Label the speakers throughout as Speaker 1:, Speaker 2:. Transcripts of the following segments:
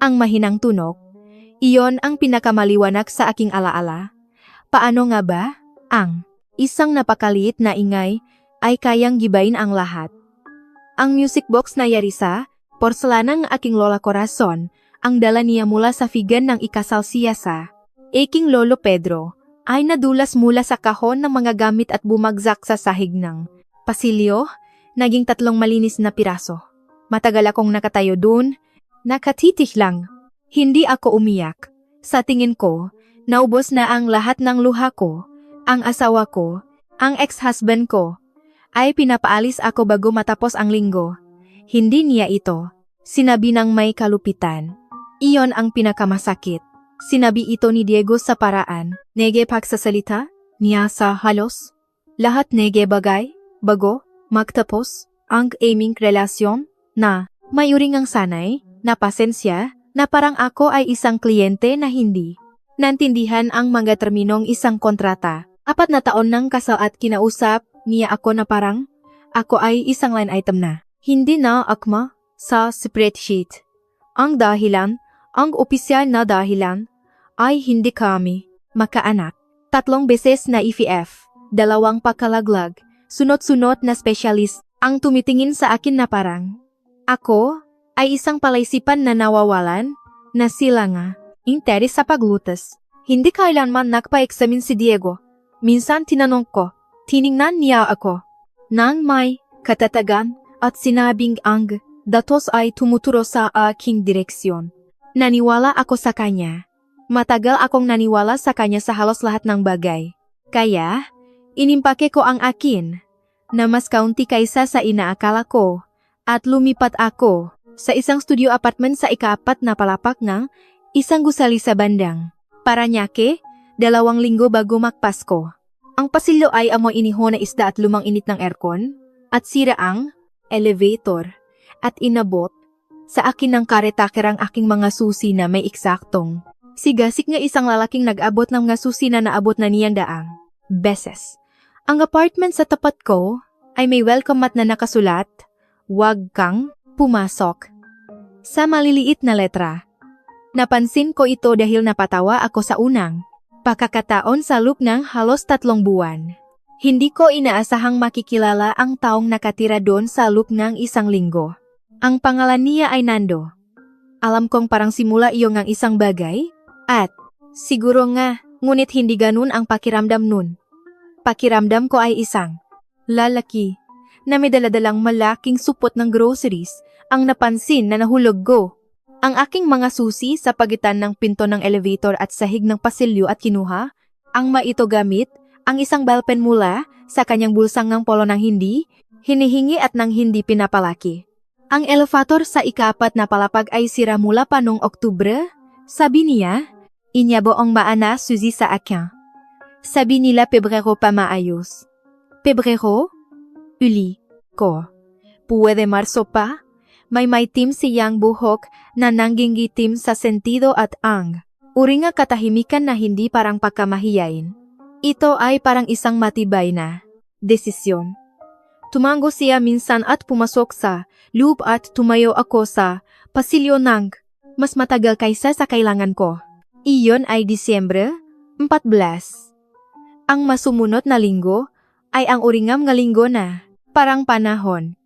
Speaker 1: Ang mahinang tunog. Iyon ang pinakamaliwanag sa aking alaala. Paano nga ba? Ang isang napakaliit na ingay ay kayang gibain ang lahat. Ang music box na yari sa porselanang aking lola Corazon ang dala niya mula sa figan ng ikasal siya sa aking lolo Pedro ay nadulas mula sa kahon ng mga gamit at bumagsak sa sahig ng pasilyo, naging 3 malinis na piraso. Matagal akong nakatayo dun, nakatitig lang. Hindi ako umiyak. Sa tingin ko, naubos na ang lahat ng luha ko. Ang asawa ko, ang ex-husband ko, ay pinapaalis ako bago matapos ang linggo. Hindi niya ito. Sinabi ng may kalupitan. Iyon ang pinakamasakit. Sinabi ito ni Diego sa paraan. Nege pagsasalita niya sa halos. Lahat nege bagay, bago, magtapos, ang aming relasyon, na mayuring ang sanay, na pasensya, na parang ako ay isang kliyente na hindi nantindihan ang mga terminong isang kontrata. 4 na taon nang kasal at kinausap niya ako na parang ako ay isang line item na hindi na akma sa spreadsheet. Ang dahilan, ang opisyal na dahilan, ay hindi kami makaanak. 3 beses na IVF, 2 pakalaglag, sunod-sunod na specialist ang tumitingin sa akin na parang ako ay isang palaisipan na nawawalan, na sila nga, interes sa paglutas. Hindi kailanman nagpa-examine si Diego. Minsan tinanong ko, tiningnan niya ako, nang may katatagan at sinabing ang datos ay tumuturo sa aking direksyon. Naniwala ako sa kanya. Matagal akong naniwala sa kanya sa halos lahat ng bagay. Kaya, inimpake ko ang akin, na mas kaunti kaysa sa inaakala ko, at lumipat ako sa isang studio apartment sa ika-4 na palapak ng isang gusali sa bandang Paranaque, 2 linggo bago magpasko. Ang pasilyo ay amoy iniho na isda at lumang init ng aircon, at sira ang elevator, at inabot sa akin ng karetakerang aking mga susi na may eksaktong sigasik nga isang lalaking nag-abot ng mga susi na naabot na niyang daang beses. Ang apartment sa tapat ko ay may welcome mat na nakasulat, "Huwag kang pumasok." Sa maliliit na letra. Napansin ko ito dahil napatawa ako sa unang pakakataon sa loob ng halos 3 buwan. Hindi ko inaasahang makikilala ang taong nakatira doon sa loob ng 1 linggo. Ang pangalan niya ay Nando. Alam kong parang simula iyon ang isang bagay, at siguro nga, ngunit hindi ganun ang pakiramdam nun. Pakiramdam ko ay isang lalaki na may daladalang malaking supot ng groceries ang napansin na nahulog ko. Ang aking mga susi sa pagitan ng pinto ng elevator at sahig ng pasilyo at kinuha, ang maito gamit, ang isang ballpen mula sa kanyang bulsang ng polo ng hindi, hinihingi at nang hindi pinapalaki. Ang elevator sa ika-4 na palapag ay sira mula pa noong Oktubre, sabi niya, inyabo ang maana Suzy sa akin. Sabi nila Pebrero pa maayos. Pebrero? Uli, ko. Puwede Marso pa? May maitim siyang buhok na nanggingitim sa sentido at ang uri nga katahimikan na hindi parang pagkamahiyain. Ito ay parang isang matibay na desisyon. Tumango siya minsan at pumasok sa loob at tumayo ako sa pasilyo ng mas matagal kaysa sa kailangan ko. Iyon ay Disyembre 14. Ang masumunod na linggo ay ang uringam nga linggo na parang panahon.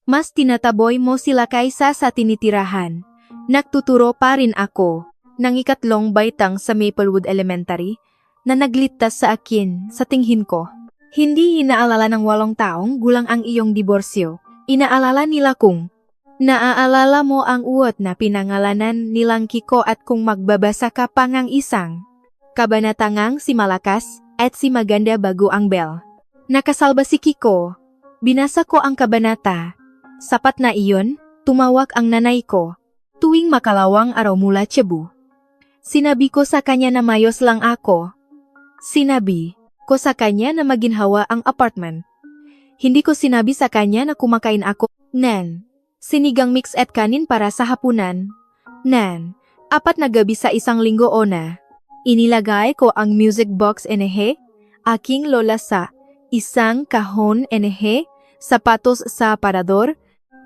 Speaker 1: Mas tinataboy mo sila kaysa sa tinitirahan. Nagtuturo pa rin ako ng 3 baitang sa Maplewood Elementary na nagligtas sa akin sa tingin ko. Hindi inaalala ng 8 taong gulang ang iyong diborsyo. Inaalala nila kung naaalala mo ang uot na pinangalanan nilang Kiko at kung magbabasa ka pa ng isang kabanatangang si Malakas at si Maganda bago ang bell. Nakasalba si Kiko. Binasa ko ang kabanata. Sapat na iyon, tumawag ang nanay ko. Tuwing makalawang araw mula Cebu. Sinabi ko sa kanya na mayos lang ako. Sinabi ko sa kanya na maginhawa ang apartment. Hindi ko sinabi sa kanya na kumakain ako ng sinigang mix at kanin para sa hapunan. Nan, 4 na gabi sa 1 linggo ona. Inilagay ko ang music box enehe, aking lola sa isang kahon enehe, sapatos sa parador,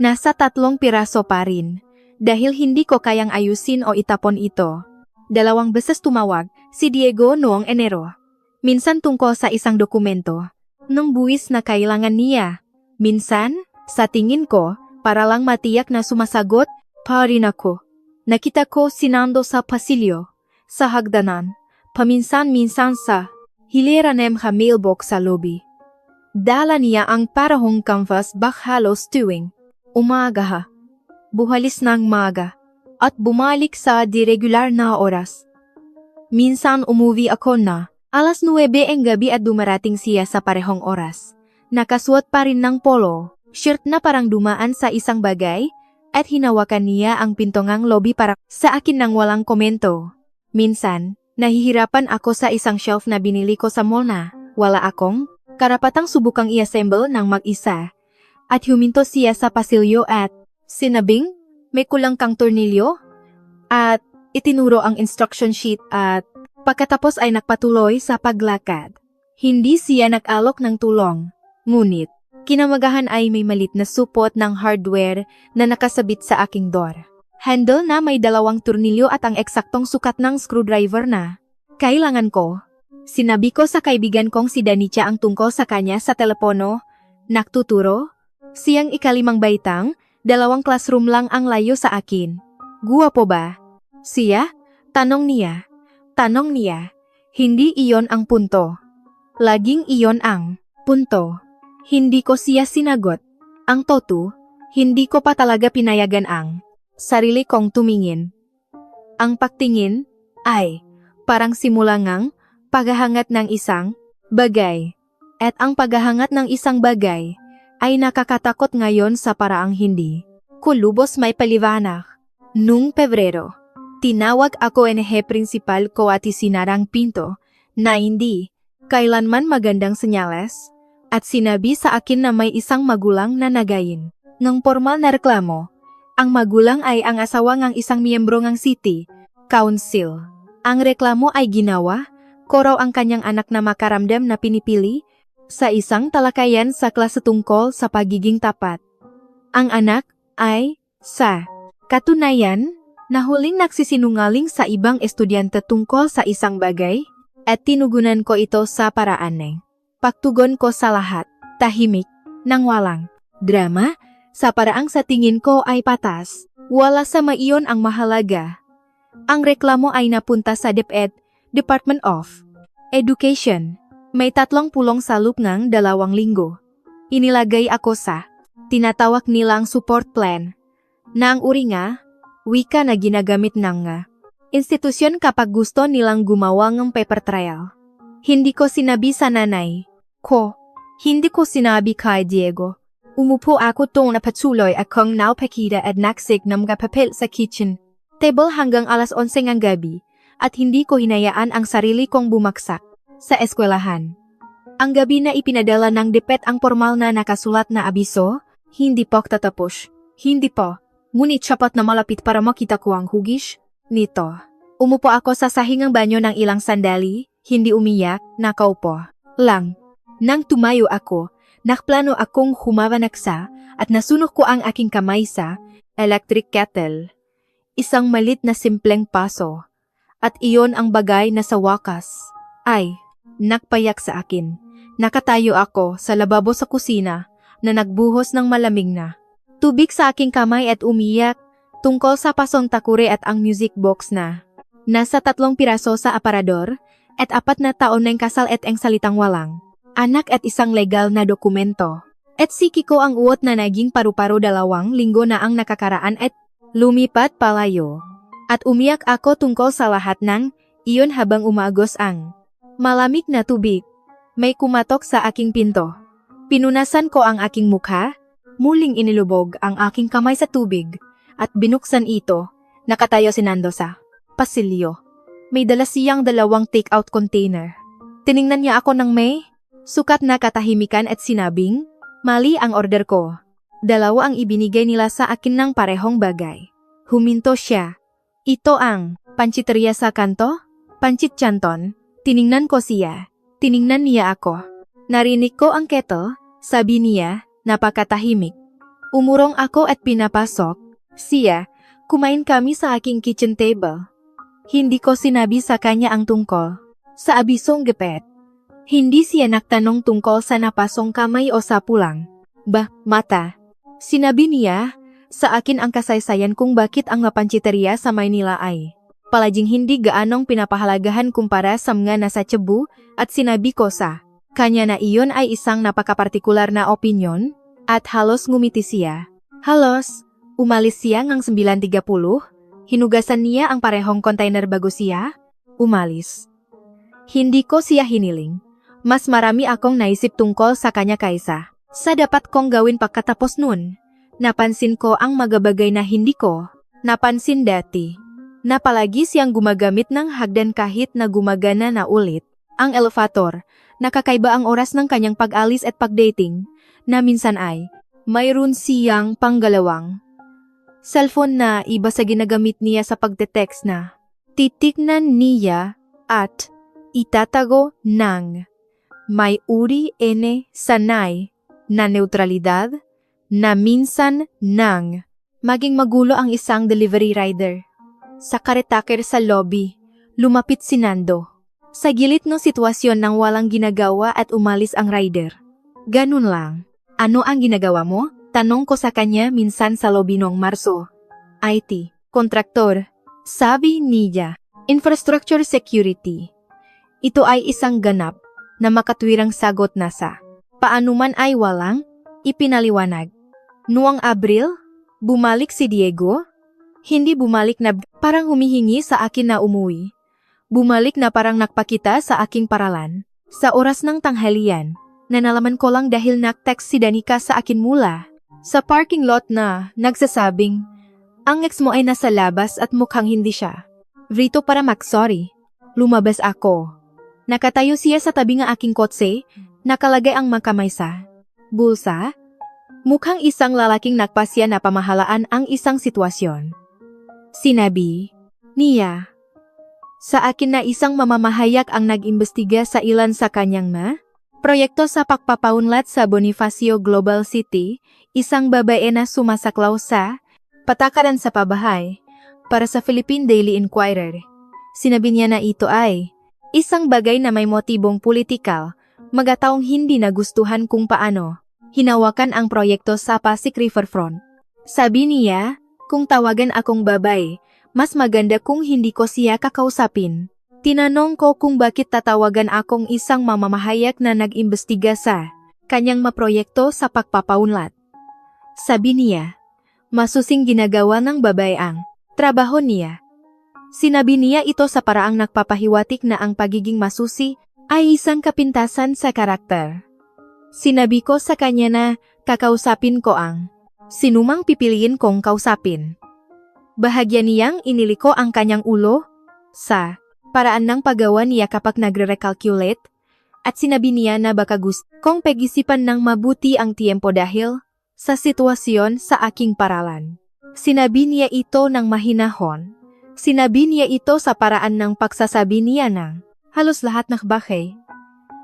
Speaker 1: nasa 3 piraso pa rin. dahil hindi ko kayang ayusin o itapon ito. 2 beses tumawag si Diego noong Enero. Minsan tungkol sa isang dokumento, nung buwis na kailangan niya. Minsan, sa tingin ko, para lang matiyak na sumasagot, pa rin ako. Nakita ko si Nando sa pasilyo, sa hagdanan, paminsan-minsan sa hilera ng mailbox sa lobby. Dala niya ang parahong canvas halos tuwing umaga. Buhalis ng maga, at bumalik sa diregular na oras. Minsan umuwi ako na 9:00 ang gabi at dumarating siya sa parehong oras. Nakasuot pa rin ng polo, shirt na parang dumaan sa isang bagay, at hinawakan niya ang pintongang lobby para sa akin nang walang komento. Minsan, nahihirapan ako sa isang shelf na binili ko sa mall na wala akong karapatang subukang i-assemble ng mag-isa. At huminto siya sa pasilyo at sinabing, may kulang kang tornilyo? At itinuro ang instruction sheet at pagkatapos ay nagpatuloy sa paglakad. Hindi siya nag-alok ng tulong. Ngunit, kinamagahan ay may malit na supot ng hardware na nakasabit sa aking door. Handle na may 2 tornilyo at ang eksaktong sukat ng screwdriver na kailangan ko. Sinabi ko sa kaibigan kong si Danica ang tungkol sa kanya sa telepono. Nagtuturo. Siyang 5 baitang, 2 classroom lang ang layo sa akin. Guwapo ba? Siya? Tanong niya. Hindi iyon ang punto. Laging iyon ang punto. Hindi ko siya sinagot. Ang toto, hindi ko pa talaga pinayagan ang sarili kong tumingin. Ang pagtingin ay parang simula ngang paghahangat ng isang bagay. At ang paghahangat ng isang bagay ay nakakatakot ngayon sa paraang hindi ko lubos may paliwanag. Noong Pebrero, tinawag ako ng principal ko at isinarang pinto na hindi kailanman magandang senyales. At sinabi sa akin na may isang magulang na nagayin ng formal na reklamo. Ang magulang ay ang asawa ng isang miyembro ng City Council. Ang reklamo ay ginawa ko raw ang kanyang anak na makaramdam na pinipili sa isang talakayan sa klase tungkol sa pagiging tapat. Ang anak ay, sa katunayan, nahuling nagsisinungaling sa ibang estudyante tungkol sa isang bagay at tinugunan ko ito sa paraan ng pagtugon ko sa lahat, tahimik, nang walang drama, sa paraang sa tingin ko ay patas. Wala sa maiyon ang mahalaga. Ang reklamo ay napunta sa DepEd, Department of Education. May 30 sa loob ng 2 linggo. Inilagay ako sa tinatawag nilang support plan na ang uri nga, wika na ginagamit ng institusyon kapag gusto nilang gumawa ng paper trail. Hindi ko sinabi sa nanay ko. Hindi ko sinabi kay Diego. Umupo ako doon na patuloy akong naupakita at naksik ng mga papel sa kitchen table hanggang 11:00 ng gabi at hindi ko hinayaan ang sarili kong bumaksak sa eskwelahan. Ang gabi na ipinadala ng DepEd ang formal na nakasulat na abiso, hindi po tatapos. Hindi po. Ngunit sapat na malapit para makita ko ang hugis nito. Umupo ako sa sahingang banyo ng ilang sandali, hindi umiyak, nakaupo lang. Nang tumayo ako, nakplano akong humawanaksa at nasunok ko ang aking kamay sa electric kettle. Isang malit na simpleng paso. At iyon ang bagay na sa wakas ay nagpayak sa akin. Nakatayo ako sa lababo sa kusina na nagbuhos ng malamig na tubig sa aking kamay at umiyak tungkol sa pasong takure at ang music box na nasa 3 piraso sa aparador at 4 na taon ng kasal at ang salitang walang anak at isang legal na dokumento. At siki ko ang uot na naging paru-paro 2 linggo na ang nakakaraan at lumipat palayo. At umiyak ako tungkol sa lahat ng iyon habang umagos ang malamig na tubig. May kumatok sa aking pinto. Pinunasan ko ang aking mukha, muling inilubog ang aking kamay sa tubig, at binuksan ito. Nakatayo si Nando sa pasilyo. May dala siyang 2 take-out container. Tiningnan niya ako ng may sukat na katahimikan at sinabing, mali ang order ko. 2 ang ibinigay nila sa akin ng parehong bagay. Huminto siya. Ito ang panchiteria sa kanto? Panchit Canton. Tiningnan ko siya. Tiningnan niya ako. Narinig ko ang kettle, sabi niya, napakatahimik. Umurong ako at pinapasok siya Kumain kami sa aking kitchen table. Hindi ko sinabi sa kanya ang tungkol sa abisong gepet. Hindi siya nagtanong tungkol sa napasong kamay o sa pulang. Mata. Sinabi niya sa akin ang kasaysayan kung bakit ang mapanchiteria sa Maynila ay palaging hindi gaanong pinapahalagahan kumpara sa mga nasa Cebu at sinabi ko sa kanya na iyon ay isang napakapartikular na opinyon at halos ngumiti siya. Halos, umalis siya ng 9:30, hinugasan niya ang parehong container bago siya umalis. Hindi ko siya hiniling. Mas marami akong naisip tungkol sa kanya kaysa sa dapat kong gawin pagkatapos nun. Napansin ko ang mga bagay na hindi ko napansin dati. Na palagi siyang gumagamit ng hagdan kahit na gumagana na ulit ang elevator. Nakakaiba ang oras ng kanyang pag-alis at pag-dating na minsan ay mayroon siyang panggalawang cellphone na iba sa ginagamit niya sa pagte-text na titignan niya at itatago ng may uri sanay na neutralidad na minsan nang maging magulo ang isang delivery rider. Sa karetaker sa lobby, lumapit si Nando. Sa gilid ng sitwasyon nang walang ginagawa at umalis ang rider. Ganun lang. Ano ang ginagawa mo? Tanong ko sa kanya minsan sa lobby noong Marso. IT, kontraktor. Sabi niya, infrastructure security. Ito ay isang ganap na makatwirang sagot na sa paano man ay walang ipinaliwanag. Noong Abril, bumalik si Diego. Hindi bumalik na parang humihingi sa akin na umuwi. Bumalik na parang nakpakita sa aking paralan. Sa oras ng tanghalian, nanalaman ko lang dahil nag-text si Danica sa akin mula sa parking lot na nagsasabing, ang ex mo ay nasa labas at mukhang hindi siya rito para mag-sorry. Lumabas ako. Nakatayo siya sa tabi ng aking kotse, nakalagay ang makamay sa bulsa. Mukhang isang lalaking nagpasya na pamahalaan ang isang sitwasyon. Sinabi niya sa akin na isang mamamahayag ang nag-imbestiga sa ilan sa kanyang proyekto sa pagpapaunlad sa Bonifacio Global City, isang babae na sumasaklaw sa patakaran sa pabahay para sa Philippine Daily Inquirer. Sinabi niya na ito ay isang bagay na may motibong politikal, magataong hindi nagustuhan kung paano hinawakan ang proyekto sa Pasig Riverfront. Sabi niya, kung tawagan akong babae, mas maganda kung hindi ko siya kakausapin. Tinanong ko kung bakit tatawagan akong isang mamamahayag na nag-imbestiga sa kanyang maproyekto sa pagpapaunlad. Sabi niya, masusing ginagawa ng babae ang trabaho niya. Sinabi niya ito sa paraang nagpapahiwatig na ang pagiging masusi ay isang kapintasan sa karakter. Sinabi ko sa kanya na kakausapin ko ang sinumang pipiliin kong kausapin. Bahagya niyang iniliko ang kanyang ulo sa paraan ng paggawa niya kapag nagre-recalculate at sinabi niya na baka gusto kong pag-isipan ng mabuti ang tiempo dahil sa sitwasyon sa aking paralan. Sinabi niya ito ng mahinahon. Sinabi niya ito sa paraan ng pagsasabi niya ng halos lahat ng bagay.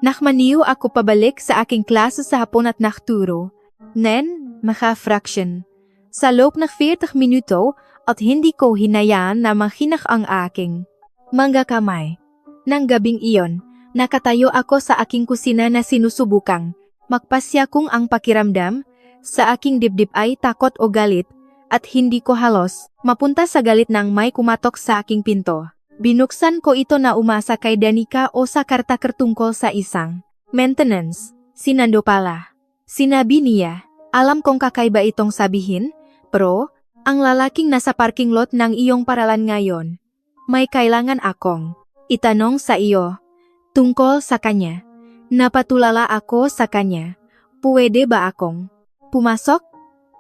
Speaker 1: Nakmaniw ako pabalik sa aking klase sa hapon at nakturo. Nen, maka-fraction. Sa loob ng 40 minuto at hindi ko hinayaan na mahinak ang aking mga kamay. Nang gabing iyon, nakatayo ako sa aking kusina na sinusubukang magpasya kung ang pakiramdam sa aking dibdib ay takot o galit at hindi ko halos mapunta sa galit nang may kumatok sa aking pinto. Binuksan ko ito na umasa kay Danica o sa kartaker tungkol sa isang maintenance. Si Nando pala. Sinabi niya, alam kong kakaiba itong sabihin, pero ang lalaking nasa parking lot ng iyong paralan ngayon, may kailangan akong itanong sa iyo tungkol sa kanya. Napatulala ako sa kanya. Pwede ba akong pumasok?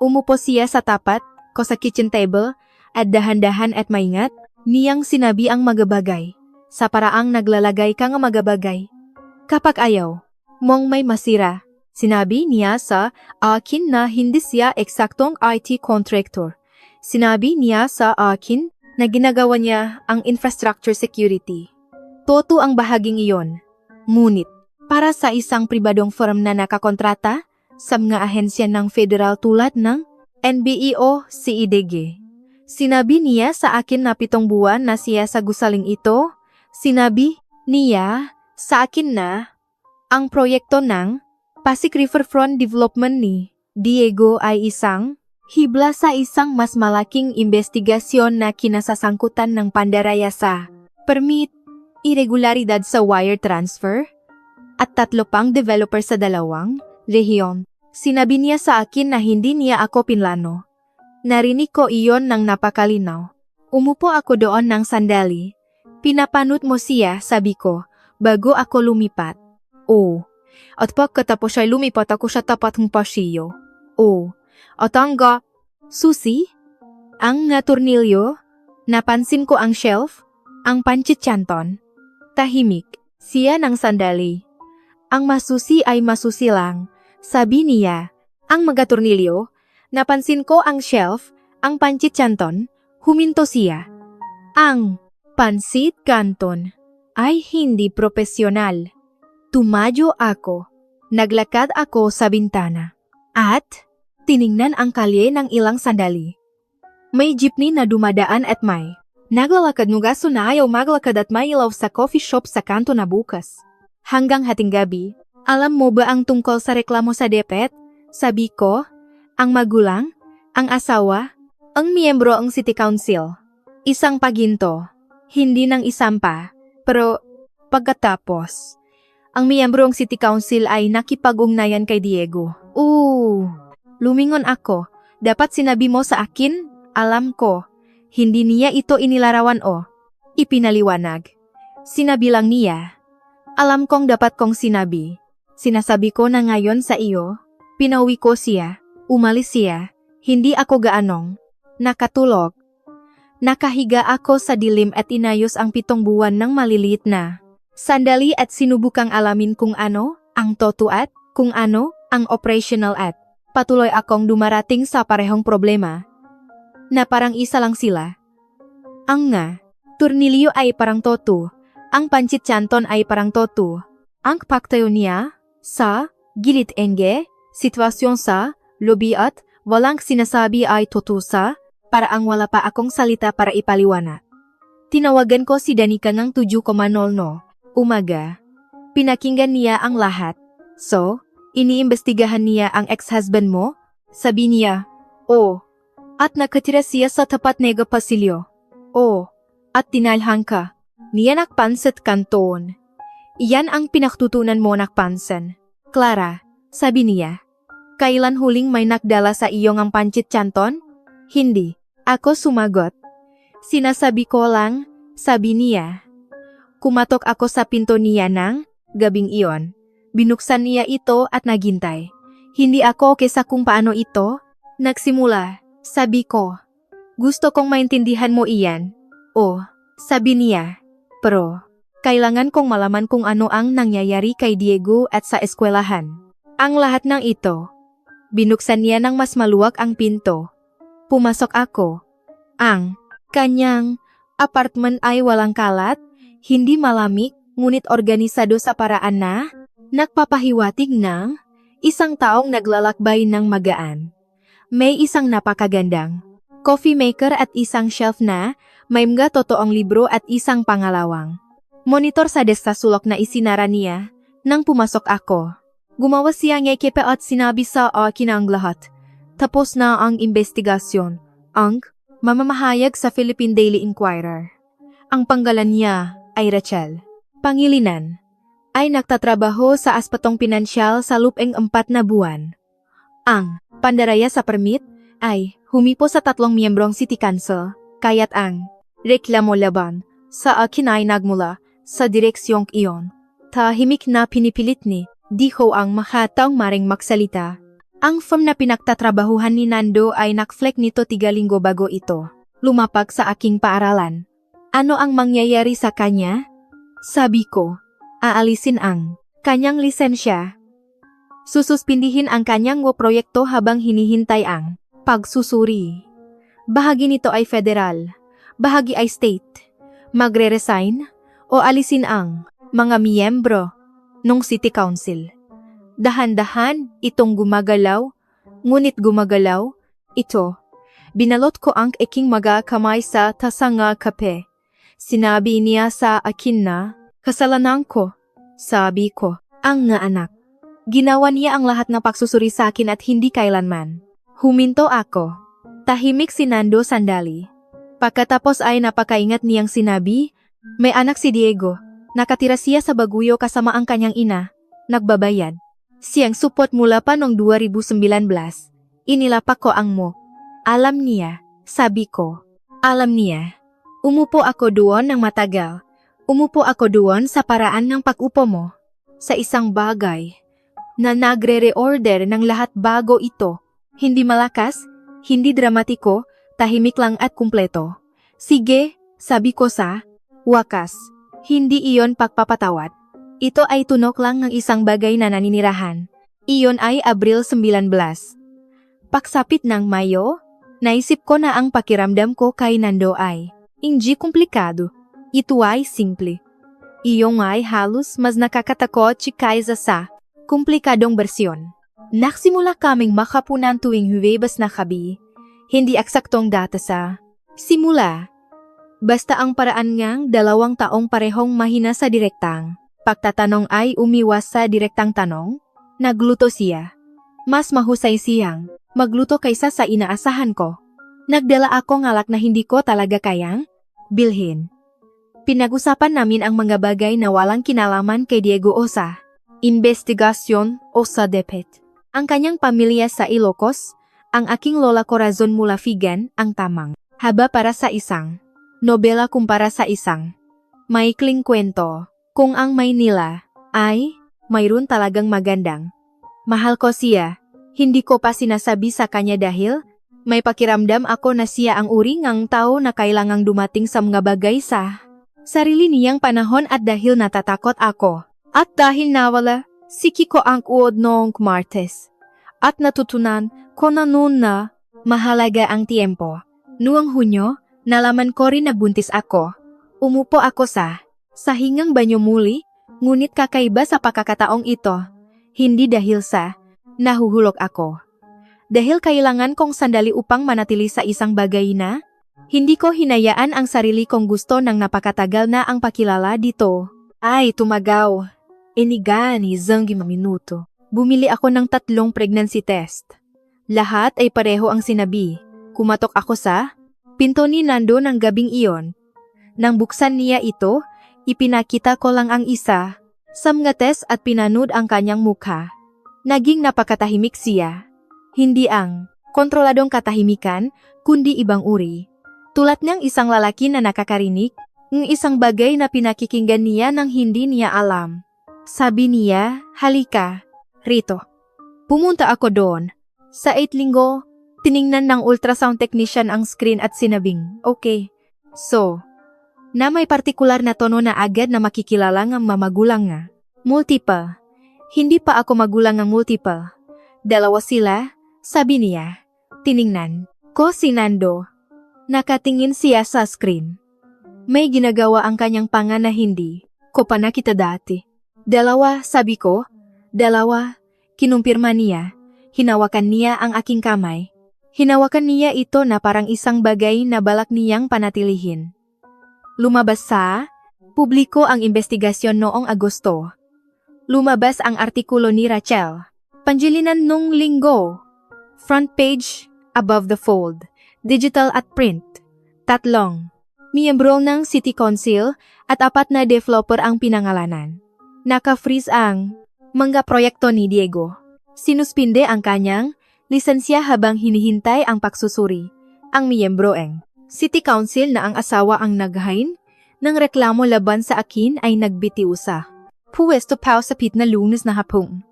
Speaker 1: Umupo siya sa tapat ko sa kitchen table at dahan-dahan at maingat niyang sinabi ang magabagay sa paraang naglalagay ka ng magabagay. Kapag ayaw mong may masira, sinabi niya sa akin na hindi siya eksaktong IT contractor. Sinabi niya sa akin na ginagawa niya ang infrastructure security. Toto ang bahaging iyon. Ngunit, para sa isang pribadong firm na nakakontrata sa mga ahensya ng federal tulad ng NBI o CEDG. Sinabi niya sa akin na 7 buwan na siya sa gusaling ito. Sinabi niya sa akin na ang proyekto ng Pasig Riverfront Development ni Diego ay isang hibla sa isang mas malaking investigasyon na kinasasangkutan ng pandaraya sa permit, irregularidad sa wire transfer, at 3 pang developer sa 2 rehiyon. Sinabi niya sa akin na hindi niya ako pinlano. Narinig ko iyon ng napakalinaw. Umupo ako doon ng sandali. Pinapanot mo siya, sabi ko, bago ako lumipat. Oh. At pagkatapos ay lumipat ako sa tapat ng pasilyo. Oh. At Susi? Ang tornilyo? Napansin ko ang shelf? Ang panchitsanton? Tahimik. Siya ng sandali. Ang masusi ay masusi lang. Sabi niya. Ang mga tornilyo? Napansin ko ang shelf, ang pansit canton, huminto siya. Ang pansit canton ay hindi profesional. Tumayo ako. Naglakad ako sa bintana. At tiningnan ang kalye ng ilang sandali. May jeepney na dumadaan at may naglalakad nugaso na ayaw maglakad at may ilaw sa coffee shop sa kanto na bukas. Hanggang hating gabi, alam mo ba ang tungkol sa reklamo sa DepEd? Sabi ko. Ang magulang, ang asawa, ang miyembro ang City Council. Isang paginto, hindi ng isampa, pero pagkatapos, ang miyembro ang City Council ay nakipag-ugnayan kay Diego. Lumingon ako. Dapat sinabi mo sa akin, alam ko. Hindi niya ito inilarawan o ipinaliwanag. Sinabi lang niya. Alam kong dapat kong sinabi. Sinasabi ko na ngayon sa iyo, pinauwi ko siya. Umalis siya, hindi ako gaanong nakatulog. Nakahiga ako sa dilim at inayos ang 7 buwan ng maliliit na sandali at sinubukang alamin kung ano ang totoo at kung ano ang operational at patuloy akong dumarating sa parehong problema na parang isa lang sila. Ang tornilyo ay parang toto, ang pansit canton ay parang toto, ang paktayo niya sa gilid enge, sitwasyon sa lobby at walang sinasabi ay tutusa, para ang wala pa akong salita para ipaliwanag. Tinawagan ko si Danica ng 7:00 umaga. Pinakinggan niya ang lahat. So, iniimbestigahan niya ang ex-husband mo? Sabi niya, oo. At nakatira siya sa tapat ng pasilyo. Oo. At tinalhan ka. Niya nakpansit kanton. Iyan ang pinaktutunan mo nakpansan. Clara, sabi niya. Kailan huling may nakdala sa iyong ang pansit canton? Hindi. Ako sumagot. Sinasabi ko lang, sabi niya. Kumatok ako sa pinto niya ng gabing iyon. Binuksan niya ito at naghintay. Hindi ako kesa kung paano ito nagsimula. Sabi ko, gusto kong maintindihan mo iyan. Oh, sabi niya. Pero, kailangan kong malaman kung ano ang nangyayari kay Diego at sa eskwelahan. Ang lahat ng ito. Binuksan niya ng mas maluwag ang pinto. Pumasok ako. Ang kanyang apartment ay walang kalat, hindi malamig, ngunit organisado sa paraan na nagpapahiwatig ng isang taong naglalakbay ng magaan. May isang napakagandang coffee maker at isang shelf na may mga totoong libro at isang pangalawang monitor sa desk sa sulok na isinara niya nang pumasok ako. Gumawa siya ng ekipe at sinabi sa akin ang lahat. Tapos na ang investigasyon. Ang mamamahayag sa Philippine Daily Inquirer. Ang panggalan niya ay Rachel Pangilinan. Ay nagtatrabaho sa aspetong pinansyal sa lupeng 4 na buwan. Ang pandaraya sa permit ay humipo sa 3 miyembrong City Council, kaya't ang reklamo laban sa akin ay nagmula sa direksyong iyon. Tahimik na pinipilit ni Diho ang makataong maring magsalita. Ang firm na pinagtatrabahuhan ni Nando ay nakflek nito 3 linggo bago ito lumapag sa aking paaralan. Ano ang mangyayari sa kanya? Sabi ko, aalisin ang kanyang lisensya. Sususpindihin ang kanyang proyekto habang hinihintay ang pagsusuri. Bahagi nito ay federal, bahagi ay state. Magre-resign o alisin ang mga miyembro ng City Council. Dahan-dahan itong gumagalaw, ngunit gumagalaw ito Binalot ko ang aking mga kamay sa tasanga kape. Sinabi niya sa akin na, kasalanan ko. Sabi ko, ang nga anak. Ginawa niya ang lahat ng pagsusuri sa akin at hindi kailanman. Huminto ako. Tahimik si Nando sandali. Pagkatapos ay napakaingat niyang sinabi, may anak si Diego. Nakatira siya sa Baguio kasama ang kanyang ina. Nagbabayad. Siyang supot mula pa noong 2019. Inilapak ko ang mo. Alam niya, sabi ko. Alam niya. Umupo ako doon ng matagal. Umupo ako doon sa paraan ng pag-upo mo. Sa isang bagay na nagre-reorder ng lahat bago ito. Hindi malakas, hindi dramatiko, tahimik lang at kumpleto. Sige, sabi ko sa wakas. Hindi iyon pagpapatawad. Ito ay tunok lang ng isang bagay na naninirahan. Iyon ay Abril 19. Pagsapit ng Mayo, naisip ko na ang pakiramdam ko kay Nando ay hindi komplikado. Ito ay simple. Iyon ay halos mas nakakatakot kaysa sa komplikadong bersyon. Nagsimula kaming makapunan tuwing Huwebes na gabi. Hindi eksaktong data sa simula. Basta ang paraan ngang 2 taong parehong mahina sa direktang. Pagtatanong ay umiwas sa direktang tanong. Nagluto siya. Mas mahusay siyang magluto kaysa sa inaasahan ko. Nagdala ako ng alak na hindi ko talaga kayang bilhin. Pinag-usapan namin ang mga bagay na walang kinalaman kay Diego o sa investigasyon o sa depet. Ang kanyang pamilya sa Ilocos, ang aking lola Corazon mula Figan, ang tamang haba para sa isang nobela kumpara sa isang maikling kwento. Kung ang Maynila ay mayroon talagang magandang mahal ko siya. Hindi ko pa sinasabi sa kanya dahil may pakiramdam ako na siya ang uri ng tao na kailangang dumating sa mga bagay sa sarili niyang panahon at dahil natatakot ako. At dahil nawala, si Kiko ang uod noong Martes. At natutunan ko na noon na mahalaga ang tiempo. Noong Hunyo, nalaman ko rin na buntis ako. Umupo ako sa hingang banyo muli, ngunit kakaiba sa pagkakataong ito. Hindi dahil sa nahuhulog ako. Dahil kailangan kong sandali upang manatili sa isang bagay na hindi ko hinayaan ang sarili kong gusto ng napakatagal na ang pakilala dito. Ay, tumagaw. Iniga ni Zanggi minuto. Bumili ako ng 3 pregnancy test. Lahat ay pareho ang sinabi. Kumatok ako sa pinto ni Nando ng gabing iyon. Nang buksan niya ito, ipinakita ko lang ang isa. Sa mga test at pinanood ang kanyang mukha. Naging napakatahimik siya. Hindi ang kontroladong katahimikan, kundi ibang uri. Tulad ng isang lalaki na nakakarinig, ng isang bagay na pinakikinggan niya nang hindi niya alam. Sabi niya, halika, rito. Pumunta ako doon. Sa 8 linggo, tiningnan ng ultrasound technician ang screen at sinabing, okay. So, na may partikular na tono na agad na makikilala ng mamagulang nga. Multiple. Hindi pa ako magulang ng multiple. 2 sila, sabi niya. Tiningnan ko si Nando. Nakatingin siya sa screen. May ginagawa ang kanyang panga na hindi ko pa nakita dati. 2, sabi ko. 2, kinumpirma niya. Hinawakan niya ang aking kamay. Hinawakan niya ito na parang isang bagay na balak niyang panatilihin. Lumabas sa publiko ang investigasyon noong Agosto. Lumabas ang artikulo ni Rachel. Panjilinan nung linggo. Front page, above the fold. Digital at print. 3. Miyembro ng City Council at 4 na developer ang pinangalanan. Naka-freeze ang mga proyekto ni Diego. Sinuspinde ang kanyang lisensya habang hinihintay ang pagsusuri. Ang miyembroeng City Council na ang asawa ang naghain ng reklamo laban sa akin ay nagbitiw sa puwesto pa sa na Lunes na hapon.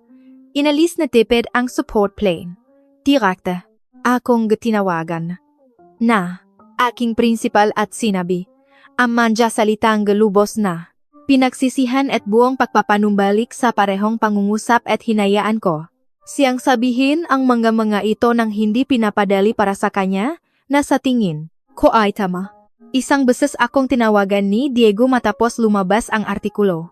Speaker 1: Inalis na tipid ang support plane. Direkta, akong tinawagan na aking principal at sinabi, ang manja salitang galubos na pinagsisihan at buong pagpapanumbalik sa parehong pangungusap at hinayaan ko. Siyang sabihin ang mga ito nang hindi pinapadali para sa kanya na sa tingin ko ay tama. Isang beses akong tinawagan ni Diego matapos lumabas ang artikulo.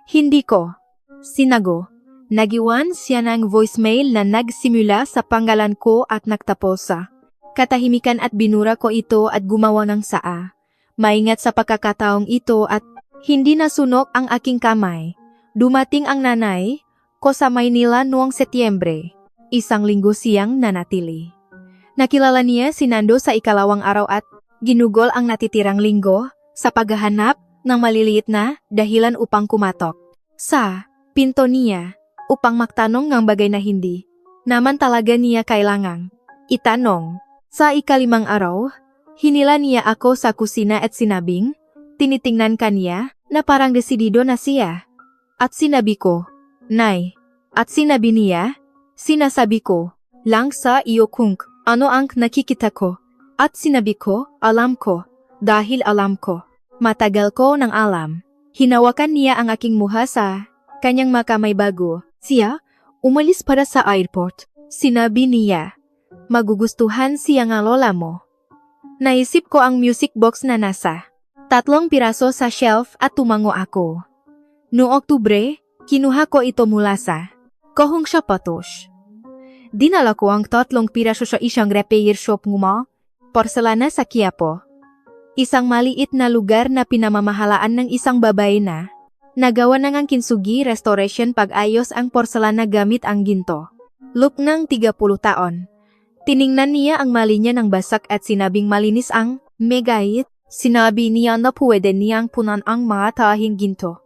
Speaker 1: Hindi ko sinago. Nagiwan siya ng voicemail na nagsimula sa pangalan ko at nagtapos sa Katahimikan at binura ko ito at gumawa ng saa. Maingat sa pagkakataong ito at hindi nasunok ang aking kamay. Dumating ang nanay ko sa Maynila noong Setyembre. 1 linggo siyang nanatili. Nakilala niya si Nando sa ikalawang araw at ginugol ang natitirang linggo sa paghahanap ng maliliit na dahilan upang kumatok sa pinto niya upang magtanong ng bagay na hindi naman talaga niya kailangang itanong. Sa ikalimang araw, hinila niya ako sa kusina at sinabing, tinitingnan ka niya na parang desidido na siya. At sinabi ko, Nay. At sinabi niya, sinasabi ko lang sa iyo kung ano ang nakikita ko. At sinabi ko, alam ko, dahil alam ko. Matagal ko nang alam. Hinawakan niya ang aking muha sa kanyang makamay bago siya umalis para sa airport. Sinabi niya, magugustuhan siya ng lola mo. Naisip ko ang music box na nasa 3 piraso sa shelf at tumango ako. Noong Oktubre, kinuha ko ito mula sa Kohong Sapatos. Dinala ko ang 3 piraso sa isang repair shop ng porselana sa Quiapo. Isang maliit na lugar na pinamamahalaan ng isang babae na nagawa ng ang Kintsugi Restoration pag-ayos ang porselana gamit ang ginto. Look ng 30 taon. Tiningnan niya ang mali niya ng basak at sinabing malinis ang megait. Sinabi niya na pwede niyang punan ang mga tahing ginto.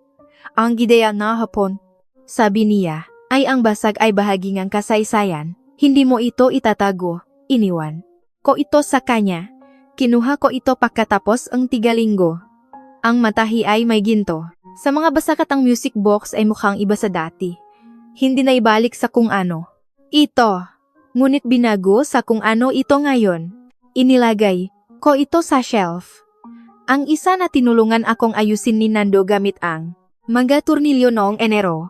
Speaker 1: Ang ideya na hapon, sabi niya, ay ang basag ay bahagi ng kasaysayan. Hindi mo ito itatago. Iniwan ko ito sa kanya. Kinuha ko ito pagkatapos ang 3 linggo. Ang matahi ay may ginto. Sa mga basak at ang music box ay mukhang iba sa dati. Hindi na ibalik sa kung ano. Ito. Ngunit binago sa kung ano ito ngayon. Inilagay ko ito sa shelf. Ang isa na tinulungan akong ayusin ni Nando gamit ang mga turnilyo noong Enero.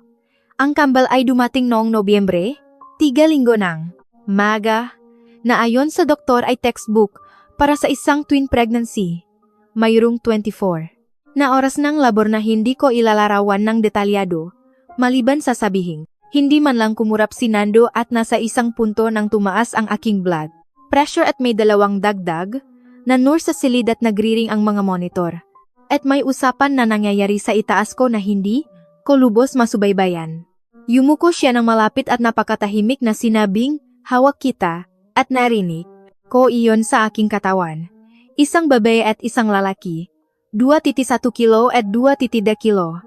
Speaker 1: Ang kambal ay dumating noong Nobyembre, 3 linggo ng maga, na ayon sa doktor ay textbook para sa isang twin pregnancy. Mayroong 24 na oras ng labor na hindi ko ilalarawan ng detalyado, maliban sa sabihing, hindi man lang kumurap si Nando at nasa isang punto nang tumaas ang aking blood pressure at may 2 dagdag na nurse sa silid at nagriring ang mga monitor. At may usapan na nangyayari sa itaas ko na hindi ko lubos masubaybayan. Yumuko siya ng malapit at napakatahimik na sinabing, hawak kita, at narinig ko iyon sa aking katawan. Isang babae at isang lalaki. 2.1 kilo at 2.2 kilo.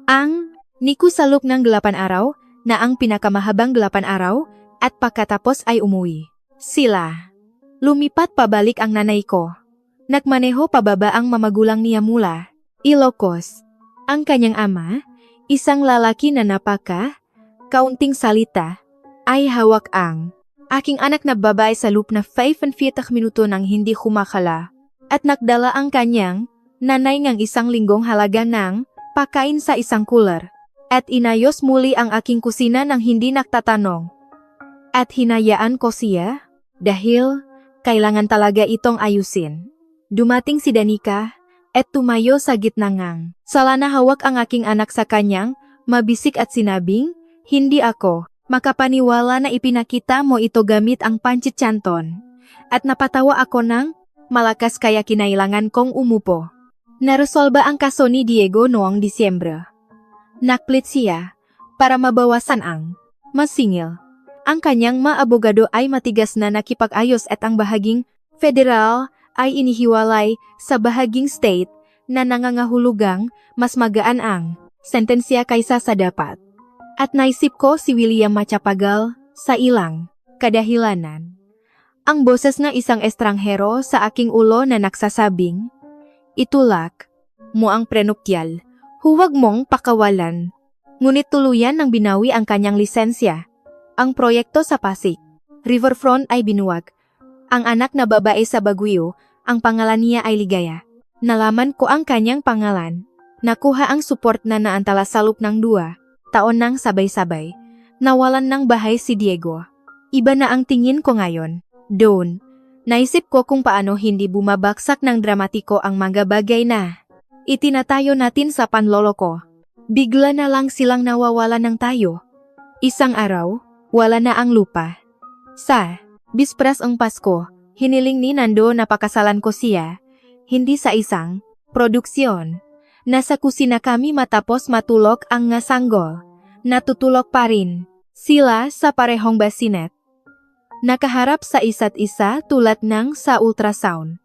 Speaker 1: Ang nikusalok ng 8 araw, na ang pinakamahabang 8 araw, at pagkatapos ay umuwi. Sila. Lumipat pabalik ang nanay ko. Nagmaneho pababa ang mamagulang niya mula Ilocos. Ang kanyang ama, isang lalaki na kaunting salita, ay hawak ang aking anak na babae sa loop na 45 minuto nang hindi humakala. At nagdala ang kanyang nanay ng 1 linggong halaga ng pakain sa isang cooler. At inayos muli ang aking kusina nang hindi nagtatanong. At hinayaan ko siya, dahil kailangan talaga itong ayusin. Dumating si Danica, at tumayo sa gitna ngang sala na hawak ang aking anak sa kanyang, mabisik at sinabing, hindi ako makapaniwala na ipinakita mo ito gamit ang panchichanton. At napatawa ako ng malakas kaya kinailangan kong umupo. Naresolba ang kaso ni Diego noong Disyembre. Nakplit siya para mabawasan ang masingil. Ang kanyang maabogado ay matigas na nakipag-ayos at ang bahaging federal ay inihiwalay sa bahaging state na nangangahulugang mas magaan ang sentensya kaysa sa dapat. At naisip ko si William macapagal sa ilang kadahilanan. Ang boses ng isang estranghero sa aking ulo na nagsasabing, itulak mo ang prenuptial. Huwag mong pakawalan. Ngunit tuluyan nang binawi ang kanyang lisensya. Ang proyekto sa Pasig Riverfront ay binuwag. Ang anak na babae sa Baguio, ang pangalan niya ay Ligaya. Nalaman ko ang kanyang pangalan. Nakuha ang support na naantala sa loop ng 2 taon nang sabay-sabay. Nawalan ng bahay si Diego. Iba na ang tingin ko ngayon. Doon, naisip ko kung paano hindi bumabagsak ng dramatiko ang mga bagay na itinatayo natin sa panloloko. Bigla na lang silang nawawala ng tayo. Isang araw, wala na ang lupa. Sa bispras ang Pasko, Hiniling ni Nando na pakasalan ko siya, hindi sa isang produksyon. Nasa kusina kami matapos matulog ang nga sanggol. Natutulog pa rin sila sa parehong basinet. Nakaharap sa isa't isa tulad ng sa ultrasound.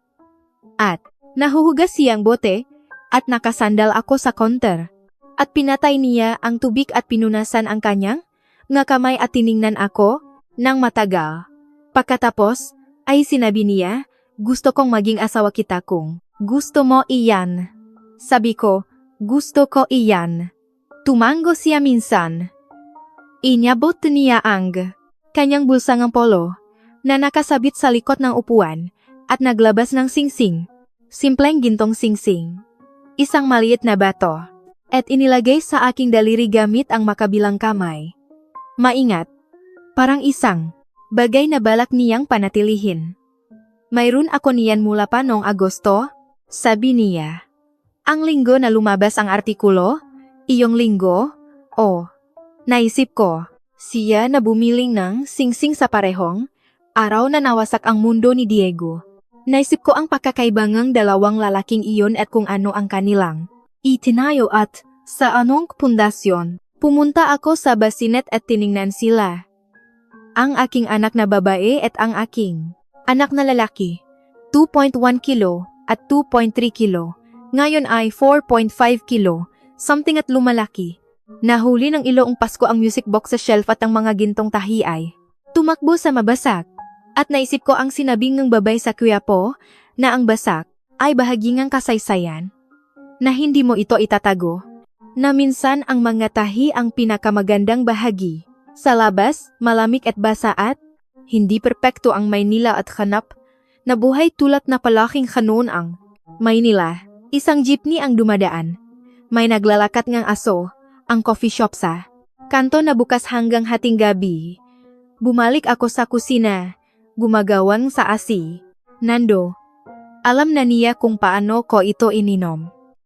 Speaker 1: At nahuhugas siyang bote at nakasandal ako sa counter. At pinatay niya ang tubig at pinunasan ang kanyang nga kamay at tiningnan ako ng matagal. Pagkatapos ay sinabi niya, gusto kong maging asawa kita kung gusto mo iyan. Sabi ko, gusto ko iyan. Tumango siya minsan. Inyabot niya ang kanyang bulsang polo na nakasabit sa likod ng upuan at naglabas ng singsing. Simpleng gintong singsing. Isang maliit na bato. At inilagay sa aking daliri gamit ang makabilang kamay. Maingat. Parang isang bagay na balak niyang panatilihin. Mayroon ako niyan mula pa noong Agosto, sabi niya. Ang linggo na lumabas ang artikulo, iyong linggo, naisip ko, siya na bumiling ng singsing sa parehong, araw na nawasak ang mundo ni Diego. Naisip ko ang pagkakaibangang dalawang lalaking iyon at kung ano ang kanilang itinayo at sa anong pundasyon. Pumunta ako sa basinet at tiningnan sila. Ang aking anak na babae at ang aking anak na lalaki, 2.1 kilo at 2.3 kilo. Ngayon ay 4.5 kilo, something at lumalaki. Nahuli ng Iloong Pasko ang music box sa shelf at ang mga gintong tahi ay tumakbo sa mabasak. At naisip ko ang sinabing ng babay sa Quiapo na ang basak ay bahagingang kasaysayan na hindi mo ito itatago. Na minsan ang mga tahi ang pinakamagandang bahagi. Sa labas, malamig at basa at hindi perpekto ang Maynila at hanap na buhay tulad na palaking kanon ang Maynila. Isang jeepney ang dumadaan. May naglalakat ngang aso, ang coffee shop sa kanto na bukas hanggang hating gabi. Bumalik ako sa kusina, gumagawang sa asi. Nando, alam na niya kung paano ko ito ininom.